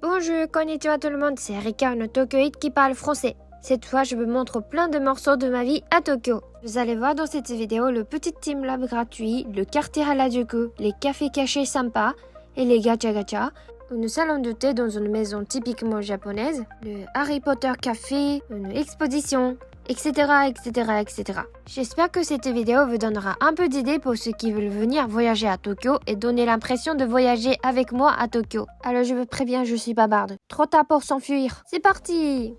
Bonjour, konnichiwa tout le monde, c'est Erika, une Tokyoïde qui parle français. Cette fois, je vous montre plein de morceaux de ma vie à Tokyo. Vous allez voir dans cette vidéo le petit Team Lab gratuit, le quartier Harajuku, les cafés cachés sympas et les gacha gacha, une salon de thé dans une maison typiquement japonaise, le Harry Potter Café, une exposition, etc. etc. etc. J'espère que cette vidéo vous donnera un peu d'idées pour ceux qui veulent venir voyager à Tokyo et donner l'impression de voyager avec moi à Tokyo. Alors je vous préviens, je suis bavarde. Trop tard pour s'enfuir. C'est parti!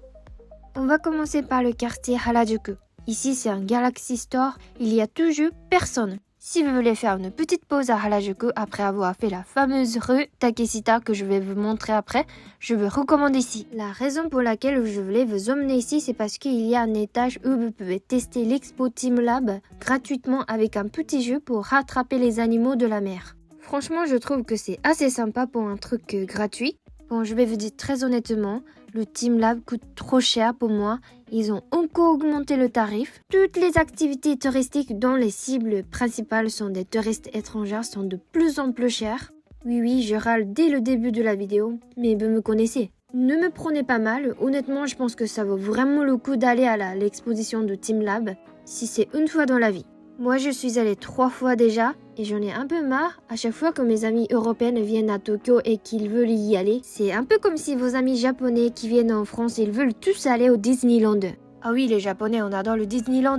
On va commencer par le quartier Harajuku. Ici, c'est un Galaxy Store. Il y a toujours personne. Si vous voulez faire une petite pause à Harajuku après avoir fait la fameuse rue Takeshita que je vais vous montrer après, je vous recommande ici. La raison pour laquelle je voulais vous emmener ici, c'est parce qu'il y a un étage où vous pouvez tester l'Expo Team Lab gratuitement avec un petit jeu pour rattraper les animaux de la mer. Franchement, je trouve que c'est assez sympa pour un truc gratuit. Bon, je vais vous dire très honnêtement, le Team Lab coûte trop cher pour moi. Ils ont encore augmenté le tarif. Toutes les activités touristiques dont les cibles principales sont des touristes étrangers sont de plus en plus chères. Oui, je râle dès le début de la vidéo, mais vous me connaissez. Ne me prenez pas mal, honnêtement, je pense que ça vaut vraiment le coup d'aller à l'exposition de Team Lab si c'est une fois dans la vie. Moi, je suis allée 3 fois déjà et j'en ai un peu marre. À chaque fois que mes amis européennes viennent à Tokyo et qu'ils veulent y aller, c'est un peu comme si vos amis japonais qui viennent en France, ils veulent tous aller au Disneyland. Ah oui, les japonais, on adore le Disneyland.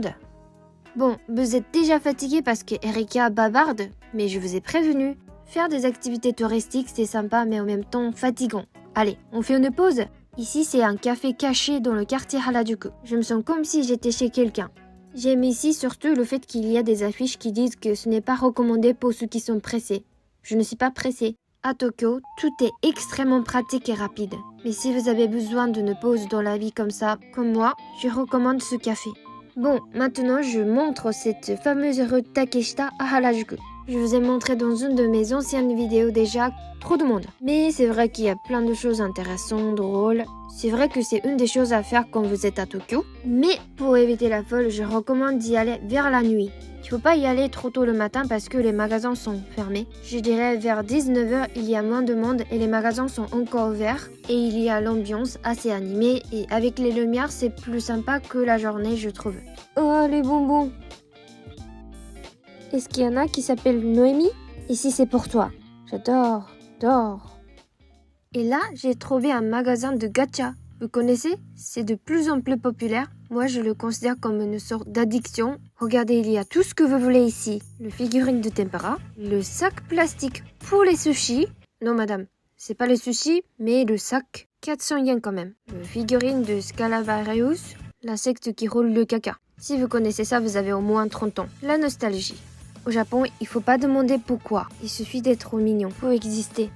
Bon, vous êtes déjà fatigués parce que Erika bavarde, mais je vous ai prévenu. Faire des activités touristiques, c'est sympa mais en même temps fatigant. Allez, on fait une pause. Ici, c'est un café caché dans le quartier Harajuku. Je me sens comme si j'étais chez quelqu'un. J'aime ici surtout le fait qu'il y a des affiches qui disent que ce n'est pas recommandé pour ceux qui sont pressés. Je ne suis pas pressée. À Tokyo, tout est extrêmement pratique et rapide. Mais si vous avez besoin d'une pause dans la vie comme ça, comme moi, je recommande ce café. Bon, maintenant je montre cette fameuse rue Takeshita à Harajuku. Je vous ai montré dans une de mes anciennes vidéos déjà, trop de monde. Mais c'est vrai qu'il y a plein de choses intéressantes, drôles. C'est vrai que c'est une des choses à faire quand vous êtes à Tokyo. Mais pour éviter la folle, je recommande d'y aller vers la nuit. Il faut pas y aller trop tôt le matin parce que les magasins sont fermés. Je dirais vers 19h, il y a moins de monde et les magasins sont encore ouverts. Et il y a l'ambiance assez animée et avec les lumières, c'est plus sympa que la journée, je trouve. Oh, les bonbons! Est-ce qu'il y en a qui s'appellent Noémie? Ici, c'est pour toi. J'adore. Et là, j'ai trouvé un magasin de gacha. Vous connaissez? C'est de plus en plus populaire. Moi, je le considère comme une sorte d'addiction. Regardez, il y a tout ce que vous voulez ici. Le figurine de tempura, le sac plastique pour les sushis. Non, madame, c'est pas les sushis, mais le sac. 400 yens quand même. Le figurine de Scalavarus, l'insecte qui roule le caca. Si vous connaissez ça, vous avez au moins 30 ans. La nostalgie. Au Japon, il faut pas demander pourquoi. Il suffit d'être mignon pour exister.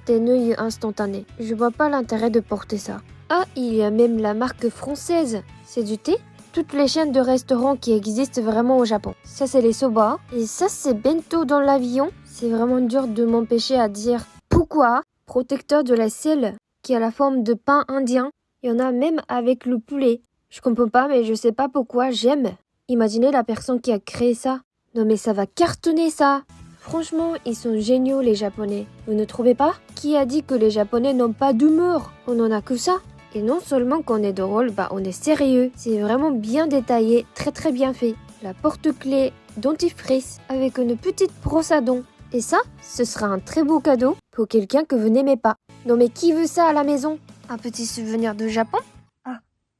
Des nouilles instantanées. Je vois pas l'intérêt de porter ça. Ah, il y a même la marque française. C'est du thé? Toutes les chaînes de restaurants qui existent vraiment au Japon. Ça, c'est les soba. Et ça, c'est bento dans l'avion. C'est vraiment dur de m'empêcher à dire pourquoi. Protecteur de la selle qui a la forme de pain indien. Il y en a même avec le poulet. Je comprends pas, mais je sais pas pourquoi j'aime. Imaginez la personne qui a créé ça. Non mais ça va cartonner ça. Franchement, ils sont géniaux les Japonais. Vous ne trouvez pas? Qui a dit que les Japonais n'ont pas d'humour? On en a que ça. Et non seulement qu'on est drôle, on est sérieux. C'est vraiment bien détaillé, très bien fait. La porte-clés dentifrice avec une petite brosse à dents. Et ça, ce sera un très beau cadeau pour quelqu'un que vous n'aimez pas. Non mais qui veut ça à la maison? Un petit souvenir de Japon?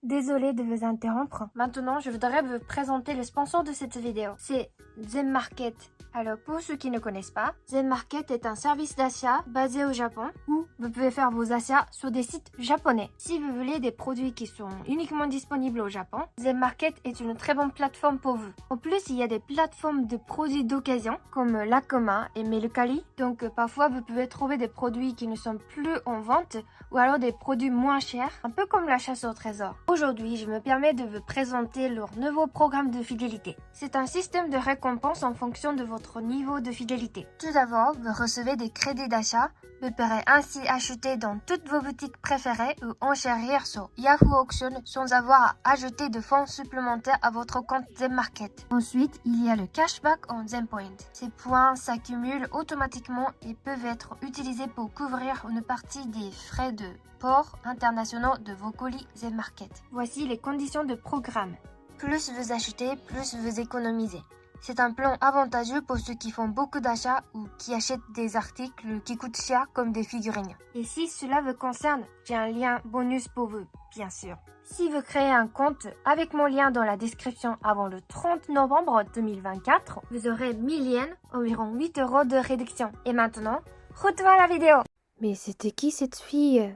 Désolée de vous interrompre. Maintenant, je voudrais vous présenter le sponsor de cette vidéo. C'est Zen Market. Alors, pour ceux qui ne connaissent pas, Zen Market est un service d'achat basé au Japon où vous pouvez faire vos achats sur des sites japonais. Si vous voulez des produits qui sont uniquement disponibles au Japon, Zen Market est une très bonne plateforme pour vous. En plus, il y a des plateformes de produits d'occasion comme Lakoma et Mercari. Donc, parfois, vous pouvez trouver des produits qui ne sont plus en vente ou alors des produits moins chers, un peu comme la chasse au trésor. Au Aujourd'hui, je me permets de vous présenter leur nouveau programme de fidélité. C'est un système de récompense en fonction de votre niveau de fidélité. Tout d'abord, vous recevez des crédits d'achat. Vous pourrez ainsi acheter dans toutes vos boutiques préférées ou enchérir sur Yahoo Auction sans avoir à ajouter de fonds supplémentaires à votre compte Zenmarket. Ensuite, il y a le cashback en Zenpoint. Ces points s'accumulent automatiquement et peuvent être utilisés pour couvrir une partie des frais de port internationaux de vos colis Zenmarket. Voici les conditions de programme. Plus vous achetez, plus vous économisez. C'est un plan avantageux pour ceux qui font beaucoup d'achats ou qui achètent des articles qui coûtent cher comme des figurines. Et si cela vous concerne, j'ai un lien bonus pour vous, bien sûr. Si vous créez un compte avec mon lien dans la description avant le 30 novembre 2024, vous aurez 1000 yens, environ 8 € de réduction. Et maintenant, retour à la vidéo. Mais c'était qui cette fille ?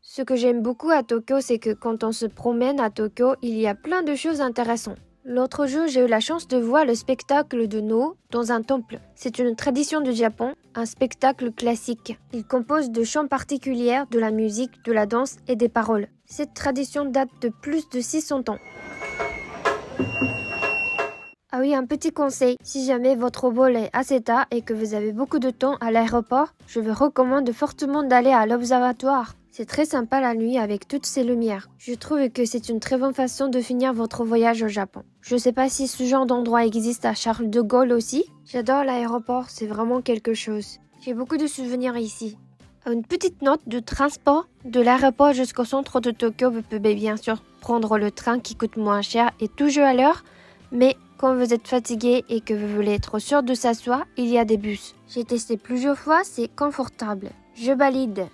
Ce que j'aime beaucoup à Tokyo, c'est que quand on se promène à Tokyo, il y a plein de choses intéressantes. L'autre jour, j'ai eu la chance de voir le spectacle de No dans un temple. C'est une tradition du Japon, un spectacle classique. Il compose de chants particuliers, de la musique, de la danse et des paroles. Cette tradition date de plus de 600 ans. Ah oui, un petit conseil, si jamais votre vol est assez tard et que vous avez beaucoup de temps à l'aéroport, je vous recommande fortement d'aller à l'observatoire. C'est très sympa la nuit avec toutes ces lumières. Je trouve que c'est une très bonne façon de finir votre voyage au Japon. Je sais pas si ce genre d'endroit existe à Charles de Gaulle aussi. J'adore l'aéroport, c'est vraiment quelque chose. J'ai beaucoup de souvenirs ici. Une petite note de transport. De l'aéroport jusqu'au centre de Tokyo, vous pouvez bien sûr prendre le train qui coûte moins cher et toujours à l'heure. Mais quand vous êtes fatigué et que vous voulez être sûr de s'asseoir, il y a des bus. J'ai testé plusieurs fois, c'est confortable. Je valide.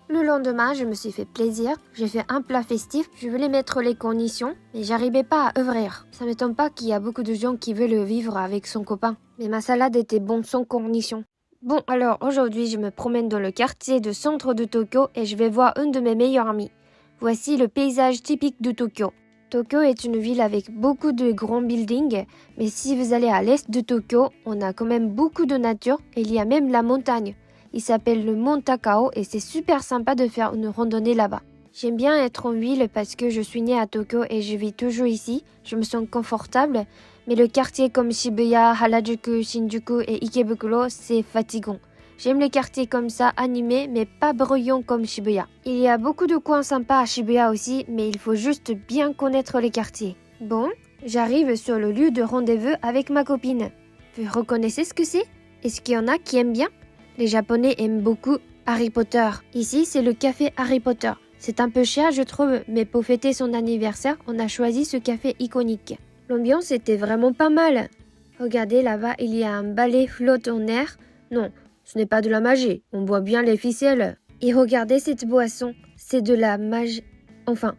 Le lendemain, je me suis fait plaisir. J'ai fait un plat festif. Je voulais mettre les conditions, mais j'arrivais pas à ouvrir. Ça m'étonne pas qu'il y a beaucoup de gens qui veulent vivre avec son copain. Mais ma salade était bonne sans condition. Bon, alors aujourd'hui, je me promène dans le quartier de centre de Tokyo et je vais voir une de mes meilleures amies. Voici le paysage typique de Tokyo. Tokyo est une ville avec beaucoup de grands buildings, mais si vous allez à l'est de Tokyo, on a quand même beaucoup de nature et il y a même la montagne. Il s'appelle le Mont Takao et c'est super sympa de faire une randonnée là-bas. J'aime bien être en ville parce que je suis née à Tokyo et je vis toujours ici. Je me sens confortable, mais le quartier comme Shibuya, Harajuku, Shinjuku et Ikebukuro, c'est fatigant. J'aime les quartiers comme ça, animés, mais pas bruyants comme Shibuya. Il y a beaucoup de coins sympas à Shibuya aussi, mais il faut juste bien connaître les quartiers. Bon, j'arrive sur le lieu de rendez-vous avec ma copine. Vous reconnaissez ce que c'est? Est-ce qu'il y en a qui aiment bien? Les Japonais aiment beaucoup Harry Potter. Ici, c'est le café Harry Potter. C'est un peu cher, je trouve, mais pour fêter son anniversaire, on a choisi ce café iconique. L'ambiance était vraiment pas mal. Regardez, là-bas, il y a un balai flotte en air. Non, ce n'est pas de la magie. On voit bien les ficelles. Et regardez cette boisson. C'est de la magie. Enfin,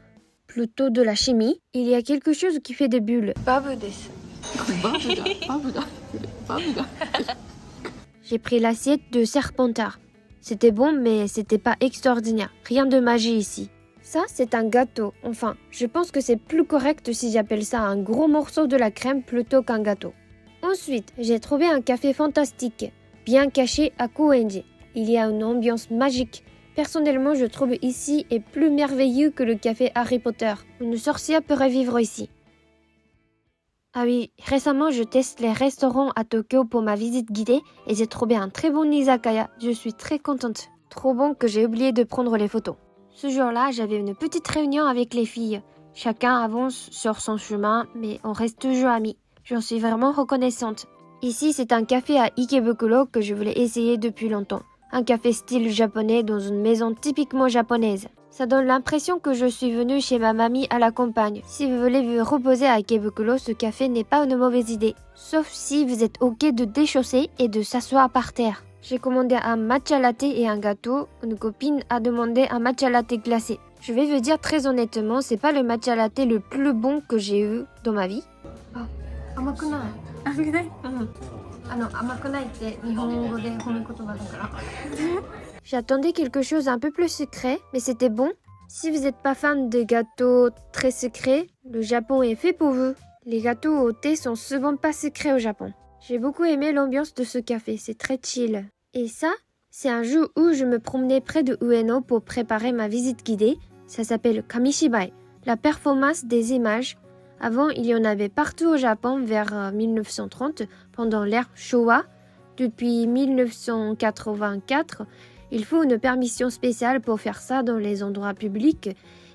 plutôt de la chimie. Il y a quelque chose qui fait des bulles. Babu desu. J'ai pris l'assiette de Serpentard. C'était bon, mais c'était pas extraordinaire. Rien de magie ici. Ça, c'est un gâteau. Enfin, je pense que c'est plus correct si j'appelle ça un gros morceau de la crème plutôt qu'un gâteau. Ensuite, j'ai trouvé un café fantastique, bien caché à Koenji. Il y a une ambiance magique. Personnellement, je trouve ici est plus merveilleux que le café Harry Potter. Une sorcière pourrait vivre ici. Ah oui, récemment je teste les restaurants à Tokyo pour ma visite guidée et j'ai trouvé un très bon izakaya. Je suis très contente. Trop bon que j'ai oublié de prendre les photos. Ce jour-là, j'avais une petite réunion avec les filles. Chacun avance sur son chemin, mais on reste toujours amis. J'en suis vraiment reconnaissante. Ici, c'est un café à Ikebukuro que je voulais essayer depuis longtemps. Un café style japonais dans une maison typiquement japonaise. Ça donne l'impression que je suis venue chez ma mamie à la campagne. Si vous voulez vous reposer à Ikebukuro, ce café n'est pas une mauvaise idée. Sauf si vous êtes ok de déchausser et de s'asseoir par terre. J'ai commandé un matcha latte et un gâteau. Une copine a demandé un matcha latte glacé. Je vais vous dire très honnêtement, c'est pas le matcha latte le plus bon que j'ai eu dans ma vie. Ah, amakunai. Amakunai? Amakunai c'est nihongo de homekotoba dakara. J'attendais quelque chose un peu plus secret, mais c'était bon. Si vous n'êtes pas fan de gâteaux très secrets, le Japon est fait pour vous. Les gâteaux au thé sont souvent pas secrets au Japon. J'ai beaucoup aimé l'ambiance de ce café, c'est très chill. Et ça, c'est un jour où je me promenais près de Ueno pour préparer ma visite guidée. Ça s'appelle Kamishibai, la performance des images. Avant, il y en avait partout au Japon vers 1930, pendant l'ère Showa. Depuis 1984, il faut une permission spéciale pour faire ça dans les endroits publics.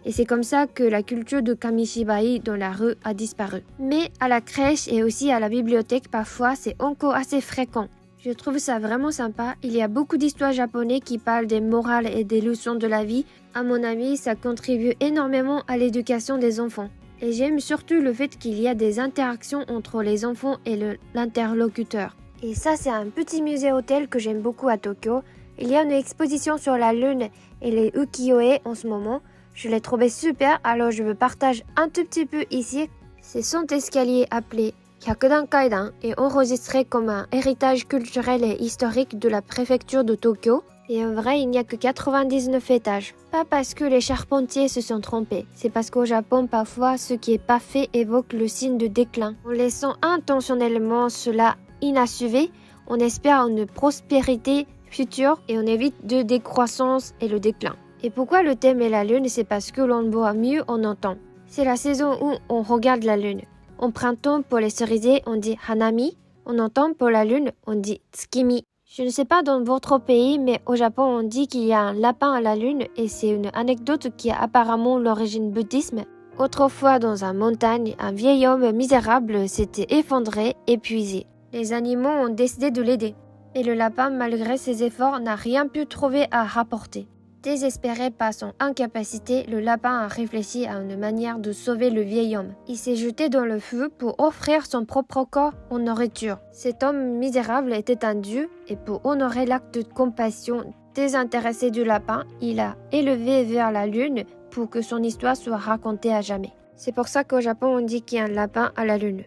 Et c'est comme ça que la culture de Kamishibai dans la rue a disparu. Mais à la crèche et aussi à la bibliothèque, parfois, c'est encore assez fréquent. Je trouve ça vraiment sympa. Il y a beaucoup d'histoires japonaises qui parlent des morales et des leçons de la vie. À mon avis, ça contribue énormément à l'éducation des enfants. Et j'aime surtout le fait qu'il y a des interactions entre les enfants et l'interlocuteur. Et ça, c'est un petit musée-hôtel que j'aime beaucoup à Tokyo. Il y a une exposition sur la lune et les ukiyo-e en ce moment. Je l'ai trouvé super, alors je vous partage un tout petit peu ici. C'est 100 escaliers appelés Hyakudan Kaidan est enregistré comme un héritage culturel et historique de la préfecture de Tokyo. Et en vrai, il n'y a que 99 étages. Pas parce que les charpentiers se sont trompés, c'est parce qu'au Japon, parfois, ce qui est pas fait évoque le signe de déclin. En laissant intentionnellement cela inachevé, on espère une prospérité future et on évite de décroissance et le déclin. Et pourquoi le thème est la lune? C'est parce que l'on voit mieux en entend. C'est la saison où on regarde la lune. En printemps, pour les cerisiers, on dit Hanami. En automne, pour la lune, on dit Tsukimi. Je ne sais pas dans votre pays, mais au Japon, on dit qu'il y a un lapin à la lune et c'est une anecdote qui a apparemment l'origine bouddhisme. Autrefois, dans une montagne, un vieil homme misérable s'était effondré, épuisé. Les animaux ont décidé de l'aider. Et le lapin, malgré ses efforts, n'a rien pu trouver à rapporter. Désespéré par son incapacité, le lapin a réfléchi à une manière de sauver le vieil homme. Il s'est jeté dans le feu pour offrir son propre corps en nourriture. Cet homme misérable était un dieu et pour honorer l'acte de compassion désintéressé du lapin, il a élevé vers la lune pour que son histoire soit racontée à jamais. C'est pour ça qu'au Japon on dit qu'il y a un lapin à la lune.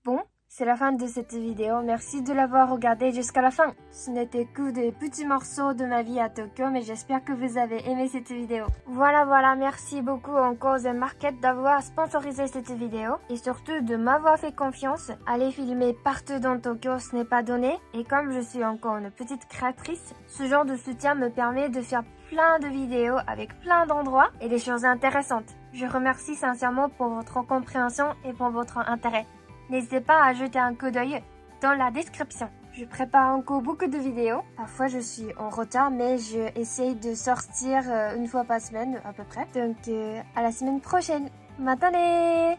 Bon, c'est la fin de cette vidéo. Merci de l'avoir regardée jusqu'à la fin. Ce n'était que des petits morceaux de ma vie à Tokyo, mais j'espère que vous avez aimé cette vidéo. Voilà, merci beaucoup encore The Market d'avoir sponsorisé cette vidéo et surtout de m'avoir fait confiance. Aller filmer partout dans Tokyo, ce n'est pas donné. Et comme je suis encore une petite créatrice, ce genre de soutien me permet de faire plein de vidéos avec plein d'endroits et des choses intéressantes. Je remercie sincèrement pour votre compréhension et pour votre intérêt. N'hésitez pas à jeter un coup d'œil dans la description. Je prépare encore beaucoup de vidéos. Parfois, je suis en retard, mais je essaye de sortir une fois par semaine à peu près. Donc, à la semaine prochaine. Matane!